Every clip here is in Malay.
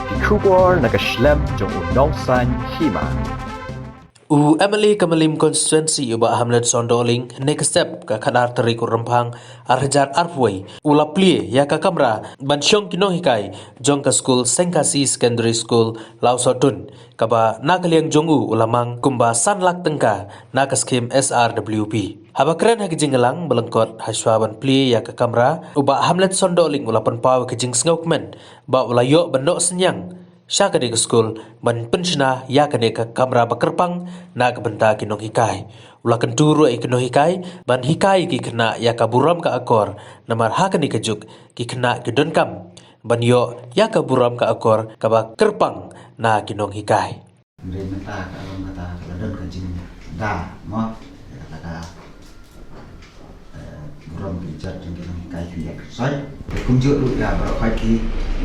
Kikubor nakaslem jong unongsan hima. Emily Kamalim constituency uba Hamlet Sondoling next step ka kanar teri ku rempang arjar arway ula plie ya ka kamera ban syong kino hikai jong ka school Sengkasi Secondary School Lausotun kaba nakaliang jongu ulamang kumba sanlak tengka na ka skim SRWP haba keren ha kijingelang belengkot haswaban plie ya ka kamera uba Hamlet Sondoling ula panpaw kijing sngaukmen ba ula yo bendok senyang Syaka di school ban pensiona ya kene ka kamera bakerpang na kebenta kinong hikai. Ula kenturu kinong hikai ban hikai ki kena ya kaburam ka akor namar hakani kejuk ki kena kedonkam ban yo ya kaburam ka akor ka kerpang na kinong hikai. Mereka kalau kata keladon kajing da mo kata buram bijar dengan kinong hikai dia. Saya kunjuk dulu ya baru kaki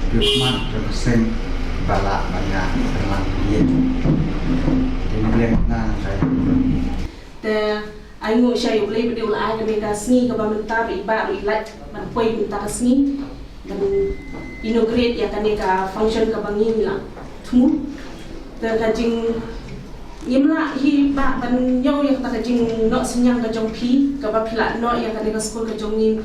berkeman berkesen balak banyak teman dia kemudian saya ai ngồi chơi play video là ai cái bên ta sni các bạn ta bị bạn bị lạnh bạn quay mình ta sni dan integrate ya kan ka function ka bangin la thu ta ka jing yimla hi ba ban yo ya ta ka jing no senyang ka jong pi ka ba phila no ya kan ka school ka jong nin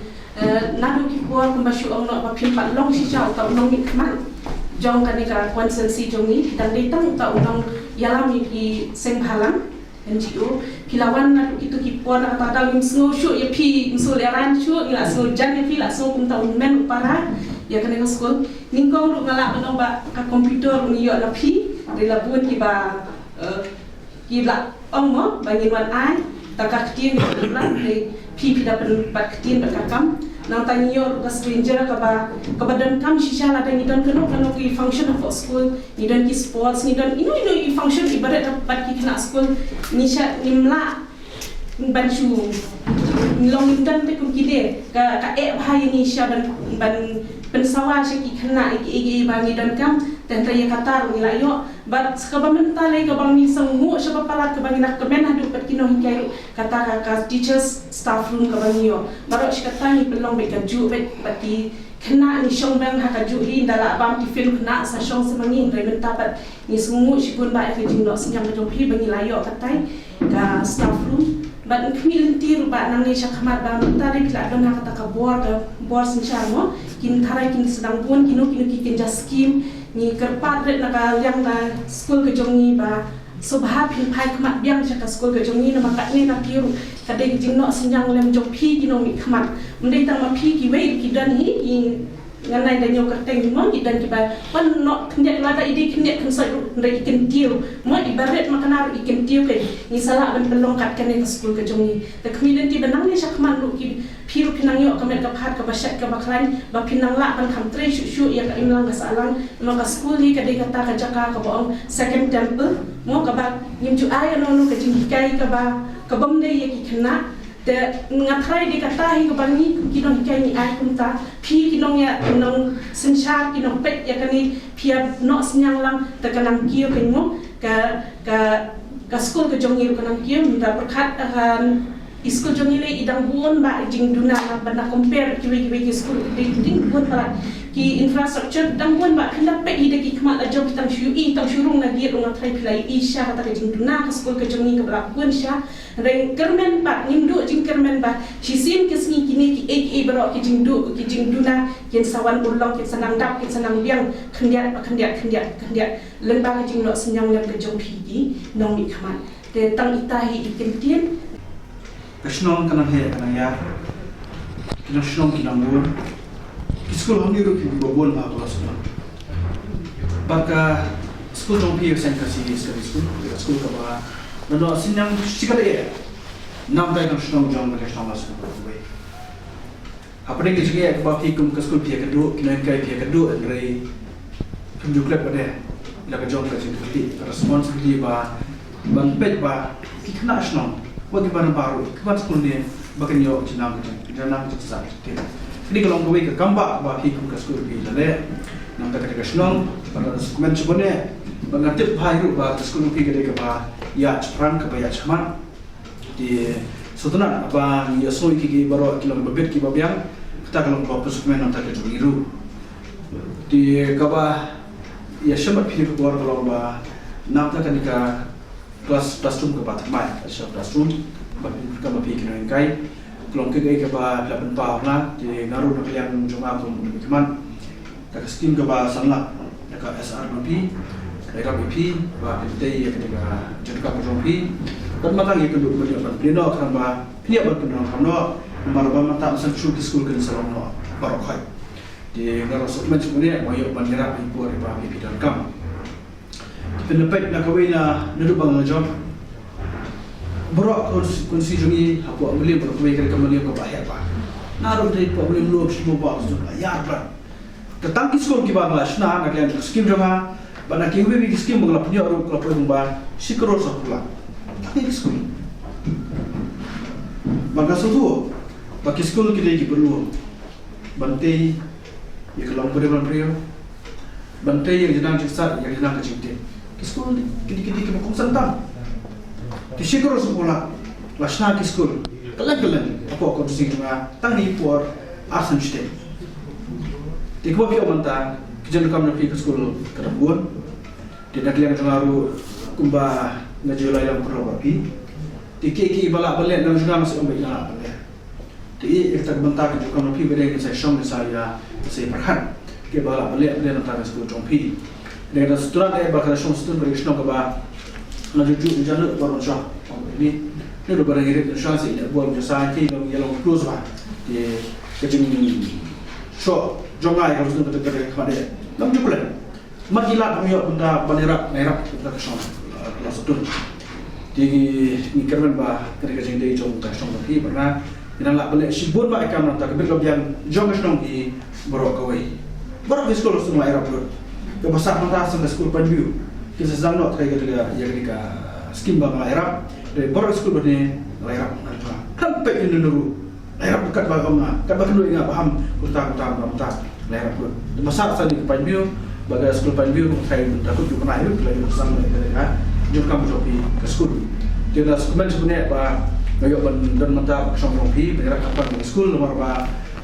na du ki por ka ba shu ong no ba phim ba long si chao ta long mi khman jong kan ka konsensi jong ni dan ditang ta unong yalami pi seng halang NGO pilawan na itu ki por na ta dang sno shu ya pi so le ran shu ila so jan ya pi la so kum ta un men para ya kan ka school ningkong ru ngala unong ba ka computer ni yo la pi de la bun ki ba ki la ong mo ba ngin wan ai ta ka tien ni la de pi da pen bat tien ba ka kam nang tanyo ka stranger ka ba dan kam shisha la dan idon kano ki function of school ni dan ki sports ni dan ino i function ibarat dapat ki kena school ni sha nimla ban shu long dan te kum kide ka bhai ni sha ban pensawa sha ki kena i ba ni dan kam dan taya katar ni la yo bat ka ba mental ka bang ni sangu sha ba palat ka bang nak kemen hadu pat kino hikai kata ka teachers staff room ka bang yo barok shi kata ni pelong be ka ju be pati kena ni shong bang ha ka ju hi ndala bam ti film kena sa shong semangin re mental pat ni sangu shi gun ba ka jing no senyang ka hi bang la yo katai ka staff room bat kmil ti ru ba nang ni sha khamat ba mental ri bila don ha kata ka bor sin sha mo kin tharai kin sedang pun kino ki kin ja scheme ni kerpat ret nak yang da school ke jong ni ba subha phin phai khmat biang cha ka school ke jong ni na makat ni na piru kadai jing no senyang lem jong phi ki no mi khmat mendai tang ma phi ki wei ki dan hi nganai da nyo ka teng mo ki dan ki ba pan no khnet la da idi khnet kan sai ndai ken tiu mo ibaret makanar iken tiu ke ni sala ban pelong kat kan ka school ke jong ni da khmilen ti banang ni sha khmat lu ki piru pinang yo kamet ka phat ka bashat ka baklan ba pinang la ban kham tre shu ya ka imlang ka salang no ka school hi ka de kata ka jaka ka boong second temple mo ka ba nim ju ay no ka jing hikai ka ba ka bam de ye ki khna de ngathrai de kata hi ka bangi ki no hikai ni ay kunta phi ki no ya no sinchar ki no pet ya ka ni phia no senyang lang ta ka nang kiyo ka mo ka school ka jong ka nang kiyo minta perkhat akan school jong ile idang buon ba jing duna bana compare ki school ding buon pala ki infrastructure dang buon ba hendak pe ide ki kmat la job tang shu i tang shurung na gi runga trai pilai i sha kata jing duna ka school ka jong ni ka bla buon sha reng kermen ba nim du jing kermen ba shi sim ki sni ki ne ki e bro ki jing duna yen sawan ulong ki sanang dap ki sanang biang khendiat len ba jing no senyang lem ka jong phi gi nong mi kmat te tang itahi iken tien Kesenong kanan he kanan ya, kita senong kita mur. Sekolah kami itu kita buat apa semua. Baka sekolah jom pi Sengkasi sekolah kaba. Lalu sinyang sikap dia, nam day kan senong jom mereka senong masuk ke. Apa yang kita juga kaba pi kum ke sekolah pi kedua, kita kai pi kedua, dari penjuklep pada, laga jom ke sini. Responsibility ba, ban pet ba, kita nak senong. Wagi barang baru, kepada sekolah ni bagian yo jenang sah. Jadi kalau kau ke kamba, bagi kau ke sekolah ni, jadi nam kata senang, pada sekolah sebenarnya mengatip hari bagi sekolah ni kita kaba ya perang kaba ya cemat di setelah apa ya soi kiki baru kilo bebet kiki babiang kita kalau kau sekolah nam kata biru di kaba ya shamat pilih keluar kalau bah nampak kan ika classroom ke batas mai classroom bagi mereka pilih kena kai kalau ke ke bah lapan pau na di ngaruh nak lihat jumlah tu bagaimana tak skim ke bah sangat dekat SRP daerah BP bah kita ya ketika jangka berjumpi dan matang itu dulu berjalan pleno kan bah pilih berkenaan kano marba mata asal cuci sekolah kan salon no barokai di ngaruh supplement sebenarnya mau yuk bandera ibu riba BP dan kam pendapat nak kawin na duduk bang job berok konstitusi apa boleh berkawin kerja kembali ke bahaya pak naruh dari problem lu semua pak sudah ya pak tentang kiskol kita bahas nak kalian skim jama bana kiwe bi skim mengelap punya orang kelapa rumah si keror sapula tapi kiskol bangga suatu bagi kiskol kita lagi perlu bantai ya kalau beri bantai yang jenang ciksa yang jenang kecil kiskul kidi ke kong santang kisikor sekolah lasna kiskul kalan apa kondisi nga tani por arsan state tikwa bi omanta kijan kam na pi kiskul kadabun di nakliang jangaru kumba ngajulai yang perlu pi tikeki bala balen nang juga masih ombe na bale ti ikta bentak ju kam na pi bere saya shom saya perhan ke bala balen balen ta kiskul jompi dengan setelah dia bakal langsung beri senang kepada najuju jangan baru sah ini udah barang ini chance ini buat jasa ini yang close lah di kecing show jongai harus tu betul-betul kepada nam juga magilat kami benda bandera merah kita kesana langsung tu di ni kerana bah ketika kecing dia jom kesana lagi pernah kita nak balik sibuk bah ikan nanti kemudian jom kesana di borok kawai borok sekolah semua era pun kebesar mata sampai sekolah Panju kita sedang nak kayak gitu ya ketika skim bang Arab dari baru sekolah ni Arab sampai ini dulu Arab dekat bagaimana kan bahkan dulu ingat paham utang Arab pun besar saja di Panju bagai sekolah Panju saya takut juga pernah itu lagi besar ketika jurus kamu jopi ke sekolah dia sebenarnya apa kayak dan mata songongpi bergerak apa di sekolah nomor apa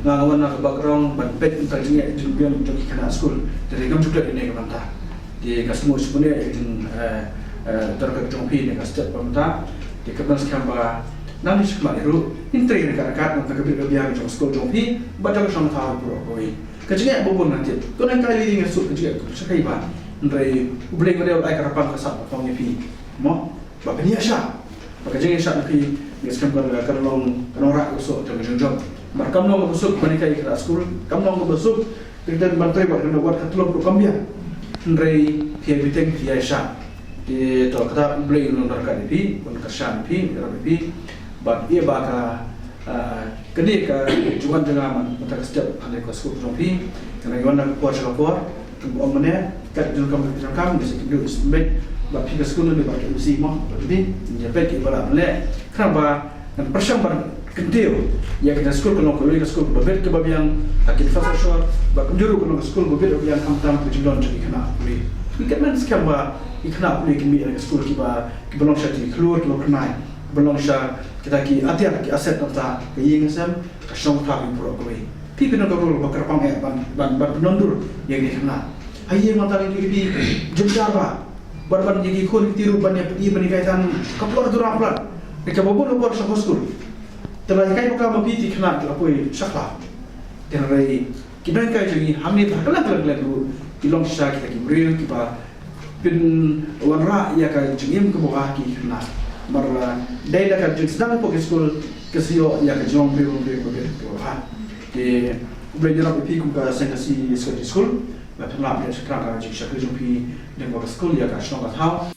ngawan nak background ban pet interjengnya juga menjadi kena school dari kamu juga ini ke mantah di kasmu sebenarnya itu terkait jompi dengan setiap pemerintah di kebetulan sekarang bah nanti sekarang itu intri dekat untuk kebijakan jom school jompi baca ke sama tahu berapa kecilnya bobon nanti tu nanti kali ini ngasut kecil sekai bah dari boleh berdaya oleh kerapan kesat pangnya pi mau bapak ni asal bapak jangan asal pi sekarang kalau orang usut jangan jom mereka mau besuk mereka ikut sekolah, kamu mau besuk kita bantai buat kena buat katulog pro kambia, dari pihak biteng pihak sah, di tu kata beli undang darkan ini, pun kerjaan ini, dalam ini, bak ia baka kini ke jualan jangan untuk setiap ada ke sekolah ini, kerana iwan nak kuat sekali, tunggu omnya, kat jualan kamu di sini dulu sebab bak pihak sekolah ni bak usi mah, jadi jepet ibarat melek, kerana dan persiapan kentil ya kita sekolah kalau kau ke sekolah berbeda kebabian akhir fasa short bahkan juru kalau ke sekolah berbeda yang kamu kejualan jadi kena boleh ikan mana sekarang bah ikna boleh kami ke sekolah kita belum syati keluar belum kenai belum syah kita ki atiar ki aset nota ke yang sem ke syong tak impro kau pi kena kau bakar pang ban penondur yang dia kena ayam mata ini pi jumpa apa barban jadi kau tiru banyak peti berkaitan keluar tu ramplat mereka bawa keluar sekolah telah kai bukan mati kena terapoi sakla terai kita kai jadi hamil haklah dulu ilong sya kita kimril kita pin warra ya kai jengim ke bawah ki kena marla dai da kan sedang po school kesio ya ke jong biro ha ke belajar api ku ka senasi school ba pernah dia sekarang ka jik syakri jumpi dengan school ya ka shong ka